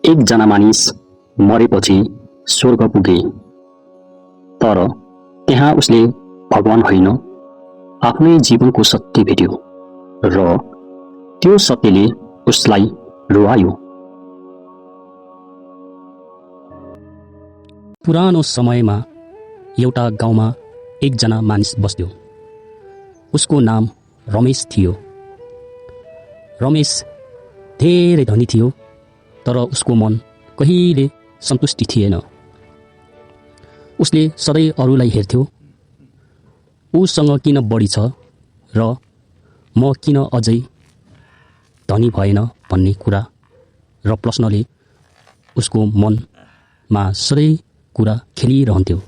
एकजना मानिस मरेपछि स्वर्ग पुगे, तर त्यहाँ उसले भगवान होइन आफ्नै जीवनको सत्य भेट्यो र त्यो सत्यले उसलाई रुवायो। पुरानो समयमा एउटा गाउँमा एकजना मानिस बस्थ्यो। उसको नाम रमेश थियो। रमेश धेरै धनी थियो, तर उसको मन कहिले सन्तुष्टि थिएन। उसले सधैँ अरूलाई हेर्थ्यो, उसँग किन बढी छ र म किन अझै धनी भएन भन्ने कुरा र प्रश्नले उसको मनमा सधैँ कुरा खेलिरहन्थ्यो।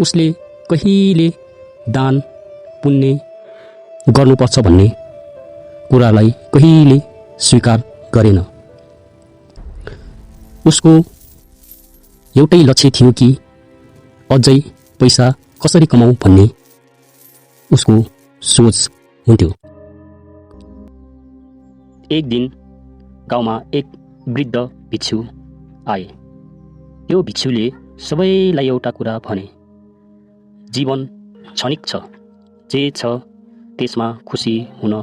उसले कहिले दान पुण्य गर्नुपर्छ भन्ने कुरालाई कहिले स्वीकार गरेन। उसको एउटै लक्ष्य थियो कि अझै पैसा कसरी कमाऊ भन्ने उसको सोच हुन्थ्यो। एक दिन गाउँमा एक वृद्ध भिक्षु आए। त्यो भिक्षुले सबैलाई एउटा कुरा भने, जीवन क्षणिक छ, जे छ त्यसमा खुसी हुन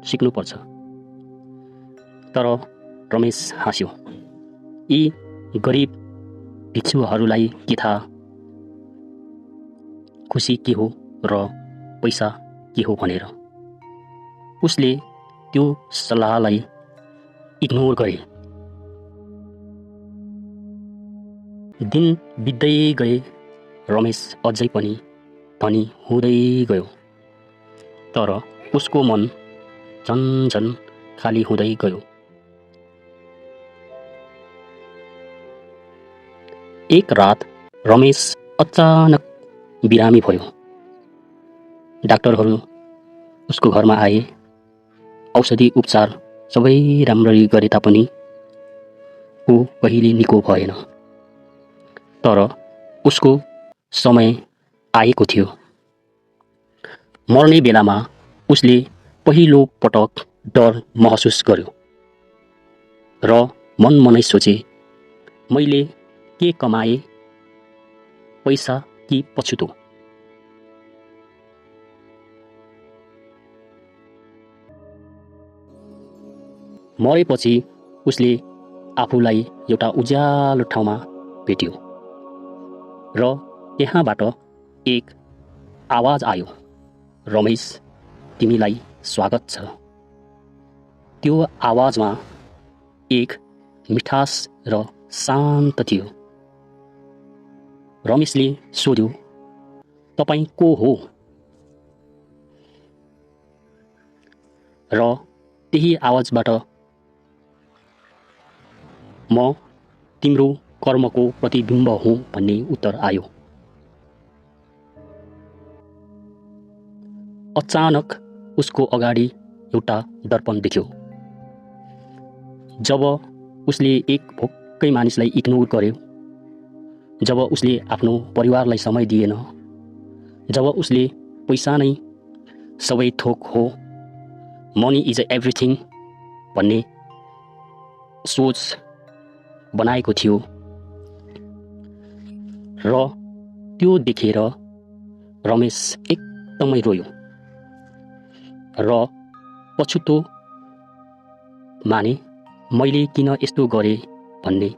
सिक्नुपर्छ। तर रमेश हाँस्यो। यी गरिब भिक्षुहरूलाई के थाहा खुसी के हो र पैसा के हो भनेर। उसले त्यो सल्लाहलाई इग्नोर गरे। दिन बित्दै गए, रमेश अझै पनि धनी हुँदै गयो, तर उसको मन झन् खाली हुँदै गयो। एक रात रमेश अचानक बिरामी भयो। डाक्टरहरू उसको घरमा आए। औषधि उपचार सबै राम्ररी गरे तापनि ऊ कहिले निको भएन। तर उसको समय आएको थियो। मर्ने बेलामा उसले पहिलो पटक डर महसुस गर्यो र मनै सोचे, मैले के कमाए, पैसा कि पछुतो। मरेपछि उसले आफूलाई एउटा उज्यालो ठाउँमा भेट्यो र त्यहाँबाट एक आवाज आयो, रमेश, तिमीलाई स्वागत छ। त्यो आवाजमा एक मिठास र शान्त थियो। रमेशले सोध्यो, तपाईँ को हो? र त्यही आवाजबाट, म तिम्रो कर्मको प्रतिबिम्ब हुँ भन्ने उत्तर आयो। अचानक उसको अगाडि एउटा दर्पण देख्यो। जब उसले एक भोकै मानिसलाई इग्नोर गर्यो, जब उसले आफ्नो परिवारलाई समय दिएन, जब उसले पैसा नै सबै थोक हो, मनी इज एभ्रिथिङ भन्ने सोच बनाएको थियो र त्यो देखेर रमेश एकदमै रोयो र पछुतो माने, मैले किन यस्तो गरेँ भन्ने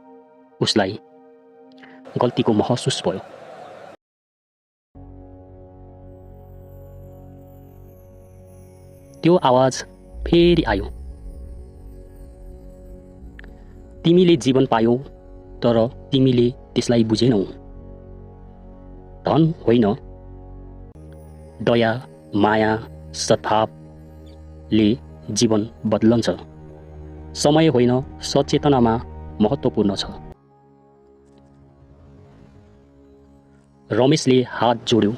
उसलाई गल्तीको महसुस भयो। त्यो आवाज फेरि आयो, तिमीले जीवन पायौ, तर तिमीले त्यसलाई बुझेनौ। धन होइन, दया, माया, सद्भावले जीवन बदलन्छ। समय होइन, सचेतनामा महत्त्वपूर्ण छ। रमेशले हात जोड्यो,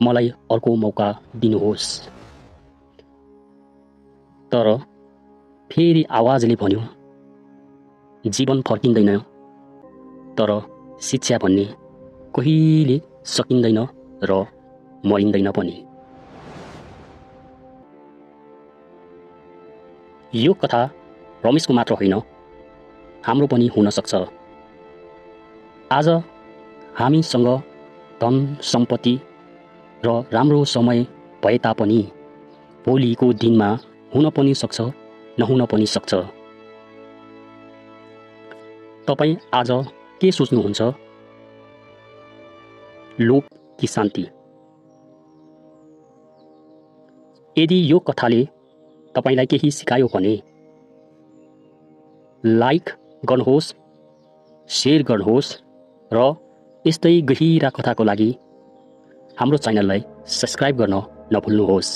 मलाई अर्को मौका दिनुहोस्। तर फेरि आवाजले भन्यो, जीवन फर्किँदैन, तर शिक्षा भन्ने कहिले सकिँदैन र मरिँदैन पनि। यो कथा रमेशको मात्र होइन, हाम्रो पनि हुन सक्छ। आज हामीसँग धन सम्पत्ति र राम्रो समय भए तापनि भोलिको दिनमा हुन पनि सक्छ, नहुन पनि सक्छ। तपाईँ आज के सोच्नुहुन्छ? लोभ कि शान्ति? यदि यो कथाले तपाईलाई केही सिकायो भने लाइक गर्नुहोस्, शेयर गर्नुहोस् र यस्तै गहिरा कथाको लागि हाम्रो च्यानललाई सब्स्क्राइब गर्न नभुल्नुहोस्।